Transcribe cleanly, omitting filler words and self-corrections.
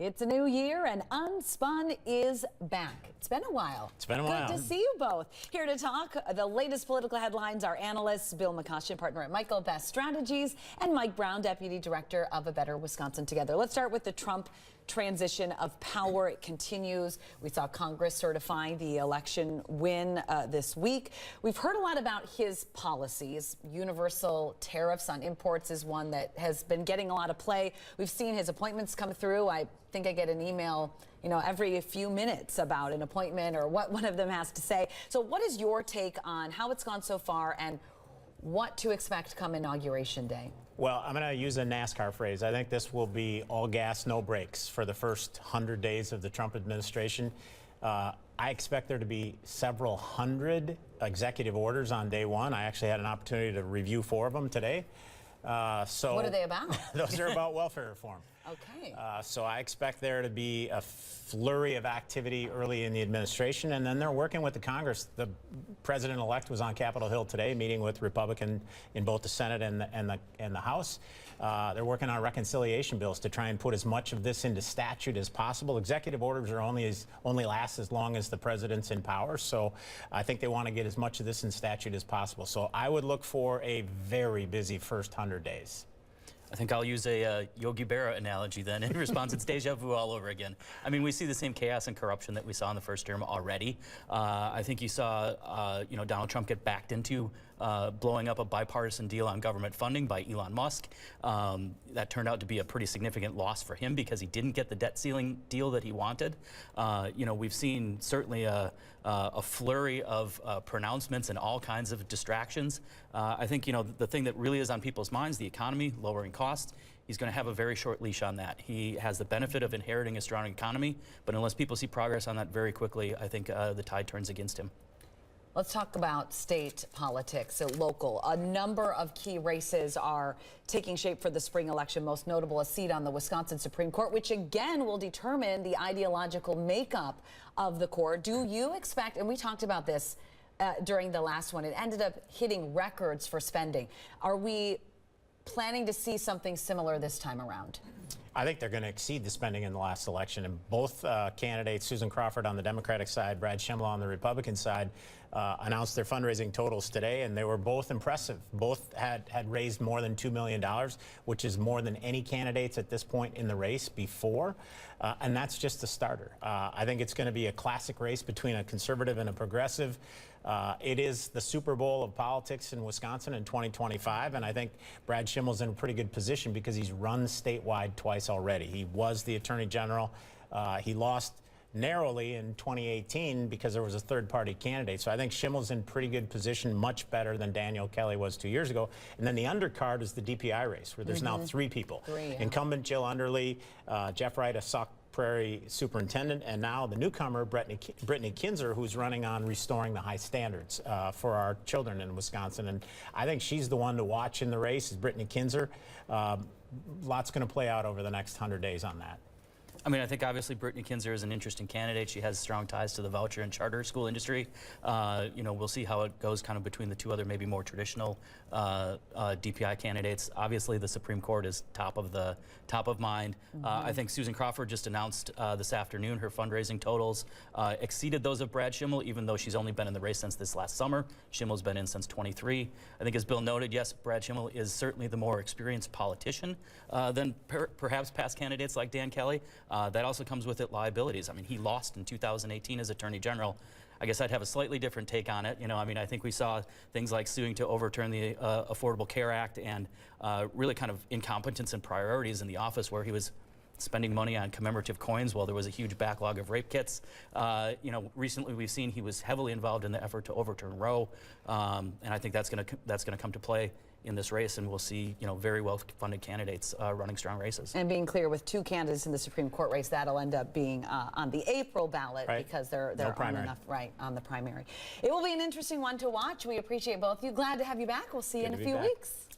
It's a new year and Unspun is back. It's been a while. It's been a while. Good to see you both. Here to talk the latest political headlines are analysts Bill McCoshen, partner at Michael Best Strategies, and Mike Browne, deputy director of A Better Wisconsin Together. Let's start with the Trump transition of power. It continues. We saw Congress certifying the election win this week. We've heard a lot about his policies. Universal tariffs on imports is one that has been getting a lot of play. We've seen his appointments come through. I think I get an email, every few minutes about an appointment or what one of them has to say. So what is your take on how it's gone so far and what to expect come Inauguration Day? Well, I'm going to use a NASCAR phrase. I think this will be all gas, no brakes for the first 100 days of the Trump administration. I expect there to be several hundred executive orders on day one. I actually had an opportunity to review 4 of them today. So what are they about? Those are about welfare reform. Okay. So I expect there to be a flurry of activity early in the administration, and then they're working with the Congress. The president-elect was on Capitol Hill today, meeting with Republicans in both the Senate and the House. They're working on reconciliation bills to try and put as much of this into statute as possible. Executive orders are only last as long as the president's in power, so I think they want to get as much of this in statute as possible. So I would look for a very busy first 100 days. I think I'll use a Yogi Berra analogy then in response. It's deja vu all over again. I mean, we see the same chaos and corruption that we saw in the first term already. I think you saw, Donald Trump get backed into blowing up a bipartisan deal on government funding by Elon Musk. That turned out to be a pretty significant loss for him because he didn't get the debt ceiling deal that he wanted. We've seen certainly a flurry of pronouncements and all kinds of distractions. I think, the thing that really is on people's minds, the economy, lowering costs, he's going to have a very short leash on that. He has the benefit of inheriting a strong economy, but unless people see progress on that very quickly, I think the tide turns against him. Let's talk about state politics, local. A number of key races are taking shape for the spring election, most notable a seat on the Wisconsin Supreme Court, which again will determine the ideological makeup of the court. Do you expect, and we talked about this during the last one, it ended up hitting records for spending. Are we planning to see something similar this time around? I think they're going to exceed the spending in the last election. And both candidates, Susan Crawford on the Democratic side, Brad Schimel on the Republican side, announced their fundraising totals today, and they were both impressive. Both had raised more than $2 million, which is more than any candidates at this point in the race before. And that's just the starter. I think it's going to be a classic race between a conservative and a progressive. It is the Super Bowl of politics in Wisconsin in 2025, and I think Brad Schimel's in a pretty good position because he's run statewide twice already. He was the Attorney General. He lost narrowly in 2018 because there was a third-party candidate. So I think Schimel's in pretty good position, much better than Daniel Kelly was 2 years ago. And then the undercard is the DPI race, where there's now 3 people. Incumbent Jill Underly, Jeff Wright, a Sauk Prairie superintendent, and now the newcomer, Brittany Kinzer, who's running on restoring the high standards for our children in Wisconsin. And I think she's the one to watch in the race, is Brittany Kinzer. Lots going to play out over the next 100 days on that. I mean, I think obviously Brittany Kinzer is an interesting candidate. She has strong ties to the voucher and charter school industry. We'll see how it goes kind of between the 2 other maybe more traditional DPI candidates. Obviously, the Supreme Court is top of mind. I think Susan Crawford just announced this afternoon her fundraising totals exceeded those of Brad Schimel, even though she's only been in the race since this last summer. Schimmel's been in since 23. I think as Bill noted, yes, Brad Schimel is certainly the more experienced politician than perhaps past candidates like Dan Kelly. That also comes with it liabilities. I mean, he lost in 2018 as Attorney General. I guess I'd have a slightly different take on it. I think we saw things like suing to overturn the Affordable Care Act and really kind of incompetence and priorities in the office where he was spending money on commemorative coins while there was a huge backlog of rape kits. Recently we've seen he was heavily involved in the effort to overturn Roe, and I think that's going to come to play in this race, and we'll see, very well-funded candidates running strong races. And being clear, with 2 candidates in the Supreme Court race, that'll end up being on the April ballot, right, because they're on enough, right, on the primary. It will be an interesting one to watch. We appreciate both of you. Glad to have you back. We'll see you in a few weeks.